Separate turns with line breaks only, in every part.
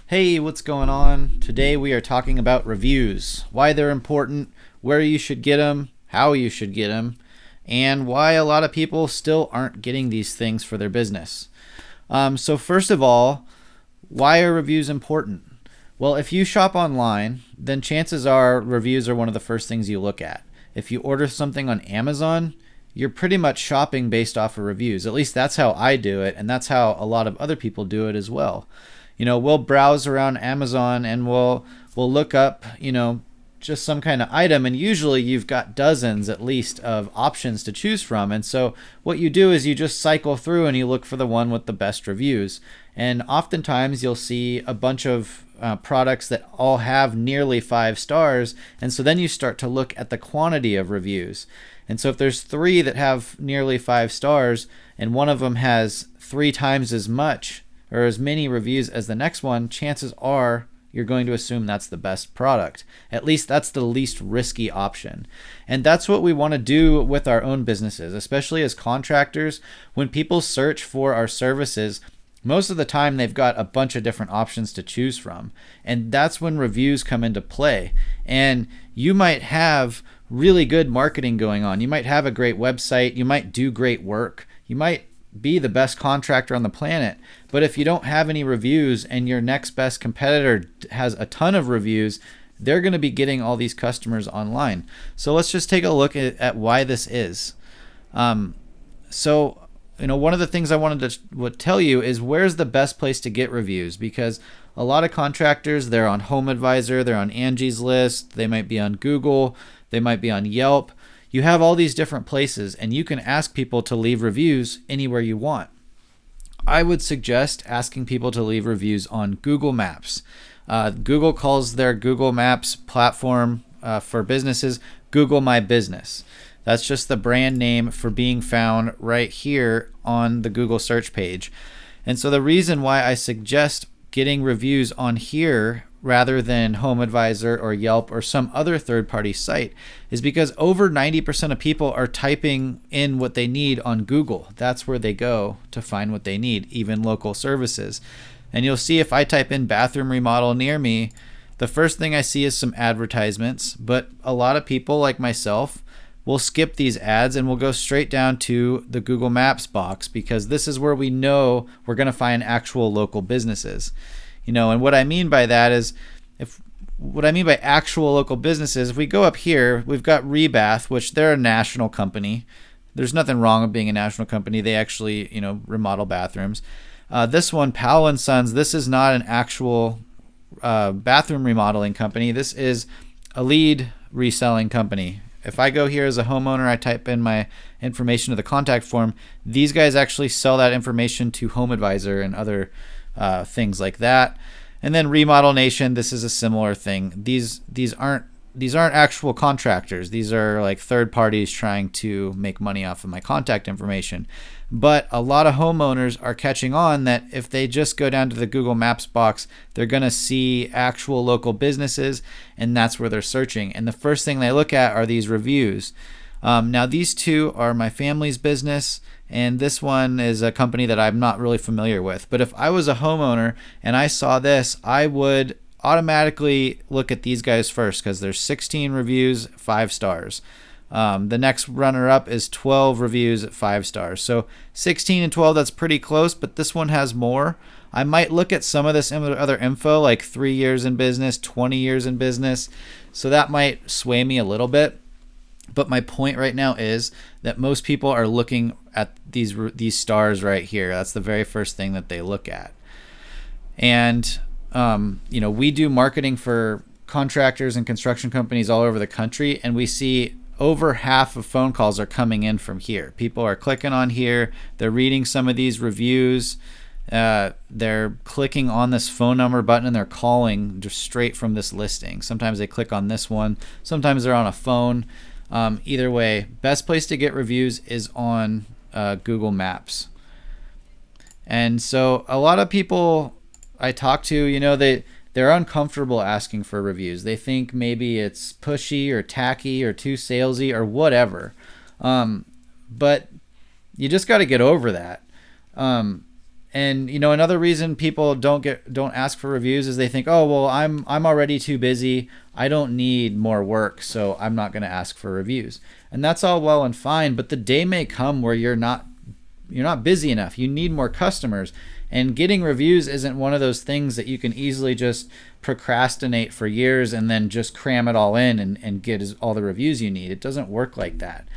Hey, what's going on? Today we are talking about reviews, why they're important, where you should get them, how you should get them, and why a lot of people still aren't getting these things for their business. So, first of all, why are reviews important? Well, if you shop online, then chances are reviews are one of the first things you look at. If you order something on Amazon, you're pretty much shopping based off of reviews. At least that's how I do it, and that's how a lot of other people do it as well. We'll browse around Amazon and we'll look up, just some kind of item, and usually you've got dozens at least of options to choose from. And so what you do is you just cycle through and you look for the one with the best reviews. And oftentimes you'll see a bunch of products that all have nearly 5 stars, and so then you start to look at the quantity of reviews. And so if there's 3 that have nearly 5 stars and one of them has 3 times as much or as many reviews as the next one, chances are you're going to assume that's the best product. At least that's the least risky option. And that's what we want to do with our own businesses, especially as contractors. When people search for our services, most of the time they've got a bunch of different options to choose from. And that's when reviews come into play. And you might have really good marketing going on. You might have a great website. You might do great work. You might be the best contractor on the planet. But if you don't have any reviews and your next best competitor has a ton of reviews, they're going to be getting all these customers online. So let's just take a look at why this is. One of the things I wanted to tell you is where's the best place to get reviews, because a lot of contractors, they're on HomeAdvisor, they're on Angie's List, they might be on Google, they might be on Yelp. You have all these different places, and you can ask people to leave reviews anywhere you want. I would suggest asking people to leave reviews on Google Maps. Google calls their Google Maps platform for businesses Google My Business. That's just the brand name for being found right here on the Google search page. And so the reason why I suggest getting reviews on here rather than HomeAdvisor or Yelp or some other third-party site is because over 90% of people are typing in what they need on Google. That's where they go to find what they need, even local services. And you'll see if I type in bathroom remodel near me, the first thing I see is some advertisements, but a lot of people like myself will skip these ads and we'll go straight down to the Google Maps box, because this is where we know we're going to find actual local businesses. And what I mean by that is, what I mean by actual local businesses, if we go up here, we've got Rebath, which they're a national company. There's nothing wrong with being a national company. They actually, remodel bathrooms. This one, Powell & Sons, this is not an actual bathroom remodeling company. This is a lead reselling company. If I go here as a homeowner, I type in my information to the contact form, these guys actually sell that information to HomeAdvisor and other things like that. And then Remodel Nation, this is a similar thing. These aren't actual contractors. These are like third parties trying to make money off of my contact information. But a lot of homeowners are catching on that if they just go down to the Google Maps box, they're going to see actual local businesses, and that's where they're searching. And the first thing they look at are these reviews. Now, these two are my family's business, and this one is a company that I'm not really familiar with. But if I was a homeowner and I saw this, I would automatically look at these guys first, because there's 16 reviews, 5 stars. The next runner-up is 12 reviews at 5 stars. So 16 and 12, that's pretty close, but this one has more. I might look at some of this other info, like 3 years in business, 20 years in business. So that might sway me a little bit. But my point right now is that most people are looking at these stars right here. That's the very first thing that they look at. And, we do marketing for contractors and construction companies all over the country, and we see over half of phone calls are coming in from here. People are clicking on here. They're reading some of these reviews. They're clicking on this phone number button and they're calling just straight from this listing. Sometimes they click on this one. Sometimes they're on a phone. Either way, best place to get reviews is on Google Maps. And so a lot of people I talk to, they're uncomfortable asking for reviews. They think maybe it's pushy or tacky or too salesy or whatever. But you just got to get over that. And another reason people don't ask for reviews is they think, oh well, I'm already too busy, I don't need more work, so I'm not going to ask for reviews. And that's all well and fine, but the day may come where you're not busy enough, you need more customers, and getting reviews isn't one of those things that you can easily just procrastinate for years and then just cram it all in and get all the reviews you need. It doesn't work like that.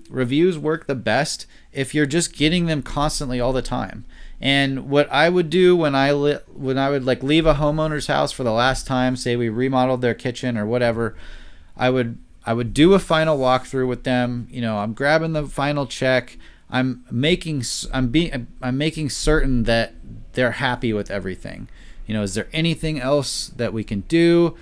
Reviews work the best if you're just getting them constantly all the time. And what I would do when I would like leave a homeowner's house for the last time, say we remodeled their kitchen or whatever, I would do a final walkthrough with them. I'm grabbing the final check. I'm making certain that they're happy with everything. Is there anything else that we can do?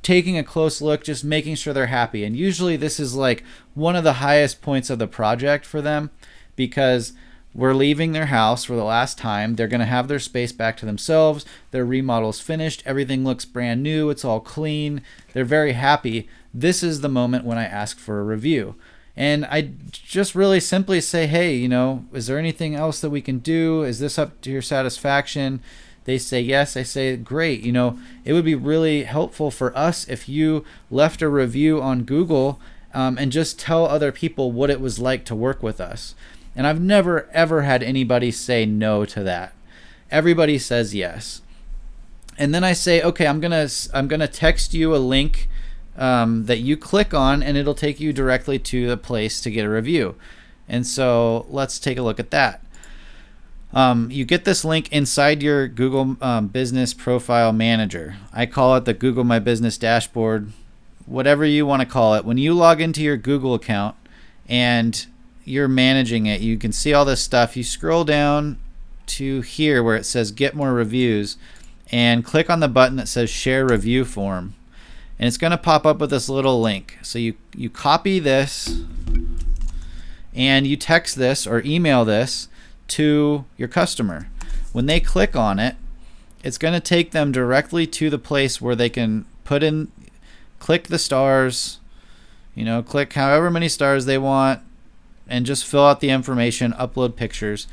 Taking a close look, just making sure they're happy. And usually this is like one of the highest points of the project for them, because we're leaving their house for the last time. They're going to have their space back to themselves. Their remodel's finished. Everything looks brand new. It's all clean. They're very happy. This is the moment when I ask for a review. And I just really simply say, hey, is there anything else that we can do? Is this up to your satisfaction? They say yes. I say, great. It would be really helpful for us if you left a review on Google and just tell other people what it was like to work with us. And I've never, ever had anybody say no to that. Everybody says yes. And then I say, okay, I'm gonna text you a link that you click on, and it'll take you directly to the place to get a review. And so let's take a look at that. You get this link inside your Google Business Profile Manager. I call it the Google My Business Dashboard, whatever you want to call it. When you log into your Google account and you're managing it, you can see all this stuff. You scroll down to here where it says Get More Reviews and click on the button that says Share Review Form. And it's going to pop up with this little link. So you copy this and you text this or email this to your customer. When they click on it, it's going to take them directly to the place where they can click the stars, click however many stars they want, and just fill out the information, upload pictures.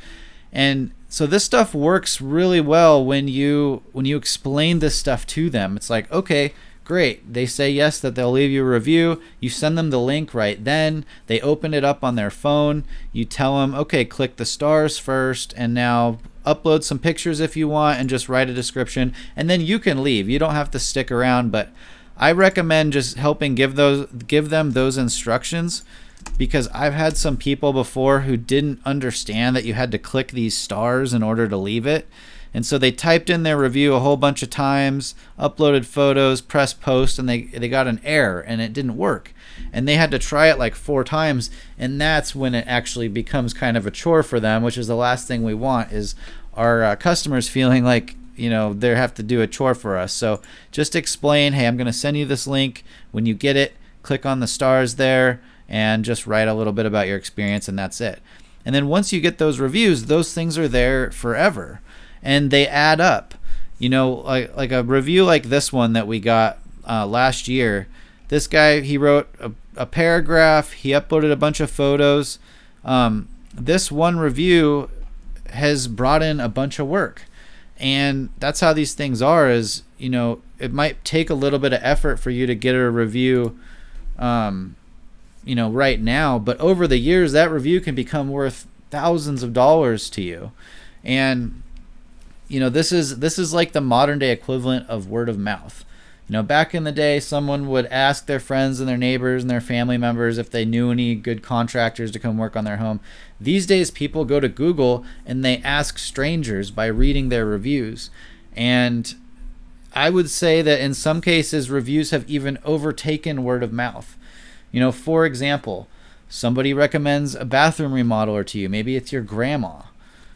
And so this stuff works really well when you explain this stuff to them. It's like, okay, great. They say yes, that they'll leave you a review. You send them the link right then. They open it up on their phone. You tell them, okay, click the stars first, and now upload some pictures if you want, and just write a description. And then you can leave. You don't have to stick around, but I recommend just helping give them those instructions, because I've had some people before who didn't understand that you had to click these stars in order to leave it. And so they typed in their review a whole bunch of times, uploaded photos, pressed post, and they got an error and it didn't work. And they had to try it like 4 times, and that's when it actually becomes kind of a chore for them, which is the last thing we want, is our customers feeling like they have to do a chore for us. So just explain, hey, I'm going to send you this link. When you get it, click on the stars there and just write a little bit about your experience, and that's it. And then once you get those reviews, those things are there forever. And they add up. Like a review like this one that we got last year. This guy, he wrote a paragraph. He uploaded a bunch of photos. This one review has brought in a bunch of work. And that's how these things are, is, it might take a little bit of effort for you to get a review, right now. But over the years, that review can become worth thousands of dollars to you. And this is like the modern day equivalent of word of mouth. Back in the day, someone would ask their friends and their neighbors and their family members if they knew any good contractors to come work on their home. These days, people go to Google and they ask strangers by reading their reviews. And I would say that in some cases, reviews have even overtaken word of mouth. For example, somebody recommends a bathroom remodeler to you. Maybe it's your grandma.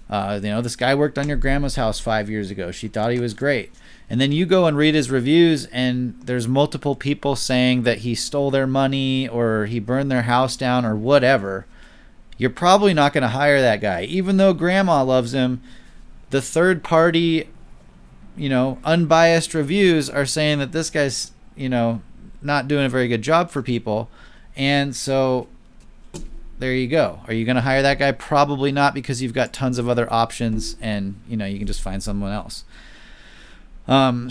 This guy worked on your grandma's house 5 years ago. She thought he was great. And then you go and read his reviews, and there's multiple people saying that he stole their money or he burned their house down or whatever. You're probably not going to hire that guy. Even though grandma loves him, the third party, unbiased reviews are saying that this guy's, not doing a very good job for people. And so there you go. Are you going to hire that guy? Probably not, because you've got tons of other options, and you can just find someone else.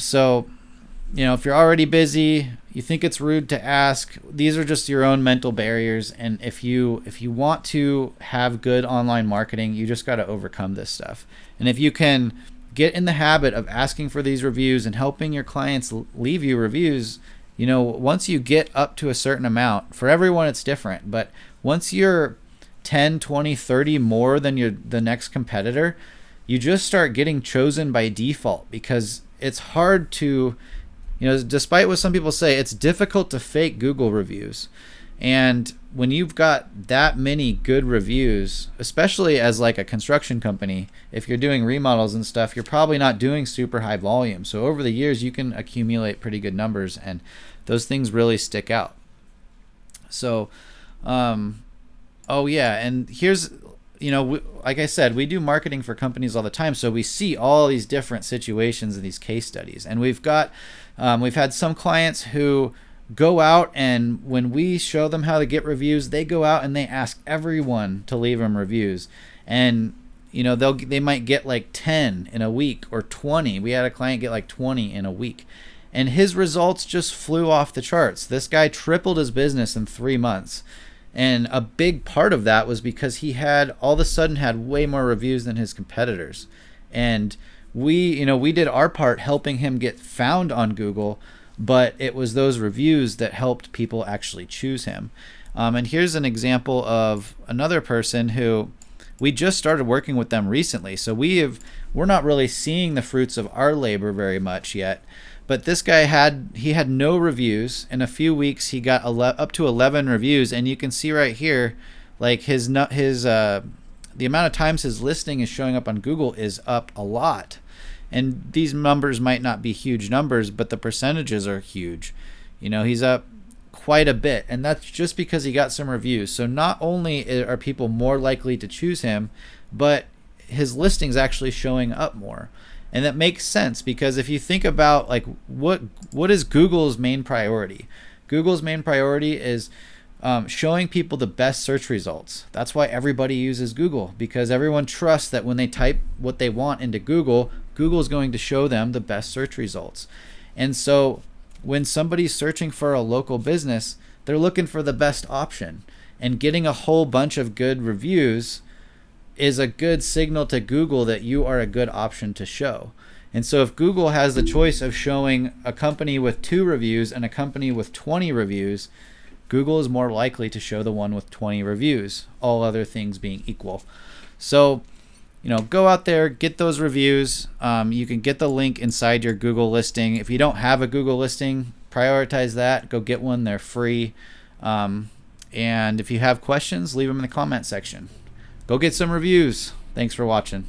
So if you're already busy, you think it's rude to ask, these are just your own mental barriers. And if you want to have good online marketing, you just got to overcome this stuff. And if you can get in the habit of asking for these reviews and helping your clients leave you reviews, once you get up to a certain amount, for everyone it's different, but once you're 10, 20, 30 more than the next competitor, you just start getting chosen by default, because it's hard to, despite what some people say, it's difficult to fake Google reviews. And when you've got that many good reviews, especially as like a construction company, if you're doing remodels and stuff, you're probably not doing super high volume. So over the years, you can accumulate pretty good numbers, and those things really stick out. So, oh yeah, and here's, like I said, we do marketing for companies all the time, so we see all these different situations in these case studies. And we've had some clients who go out, and when we show them how to get reviews, they go out and they ask everyone to leave them reviews. And they might get like 10 in a week or 20. We had a client get like 20 in a week, and his results just flew off the charts. This guy tripled his business in 3 months. And a big part of that was because he all of a sudden had way more reviews than his competitors. And we did our part helping him get found on Google, but it was those reviews that helped people actually choose him. And here's an example of another person who we just started working with them recently. So we're not really seeing the fruits of our labor very much yet. But this guy had no reviews. In a few weeks, he got up to 11 reviews, and you can see right here, like the amount of times his listing is showing up on Google is up a lot. And these numbers might not be huge numbers, but the percentages are huge. He's up quite a bit, and that's just because he got some reviews. So not only are people more likely to choose him, but his listing's actually showing up more. And that makes sense, because if you think about like what is Google's main priority? Google's main priority is showing people the best search results. That's why everybody uses Google, because everyone trusts that when they type what they want into Google, Google is going to show them the best search results. And so when somebody's searching for a local business, they're looking for the best option, and getting a whole bunch of good reviews is a good signal to Google that you are a good option to show. And so if Google has the choice of showing a company with 2 reviews and a company with 20 reviews, Google is more likely to show the one with 20 reviews, all other things being equal. So, go out there, get those reviews. You can get the link inside your Google listing. If you don't have a Google listing, prioritize that. Go get one. They're free. And if you have questions, leave them in the comment section. Go get some reviews. Thanks for watching.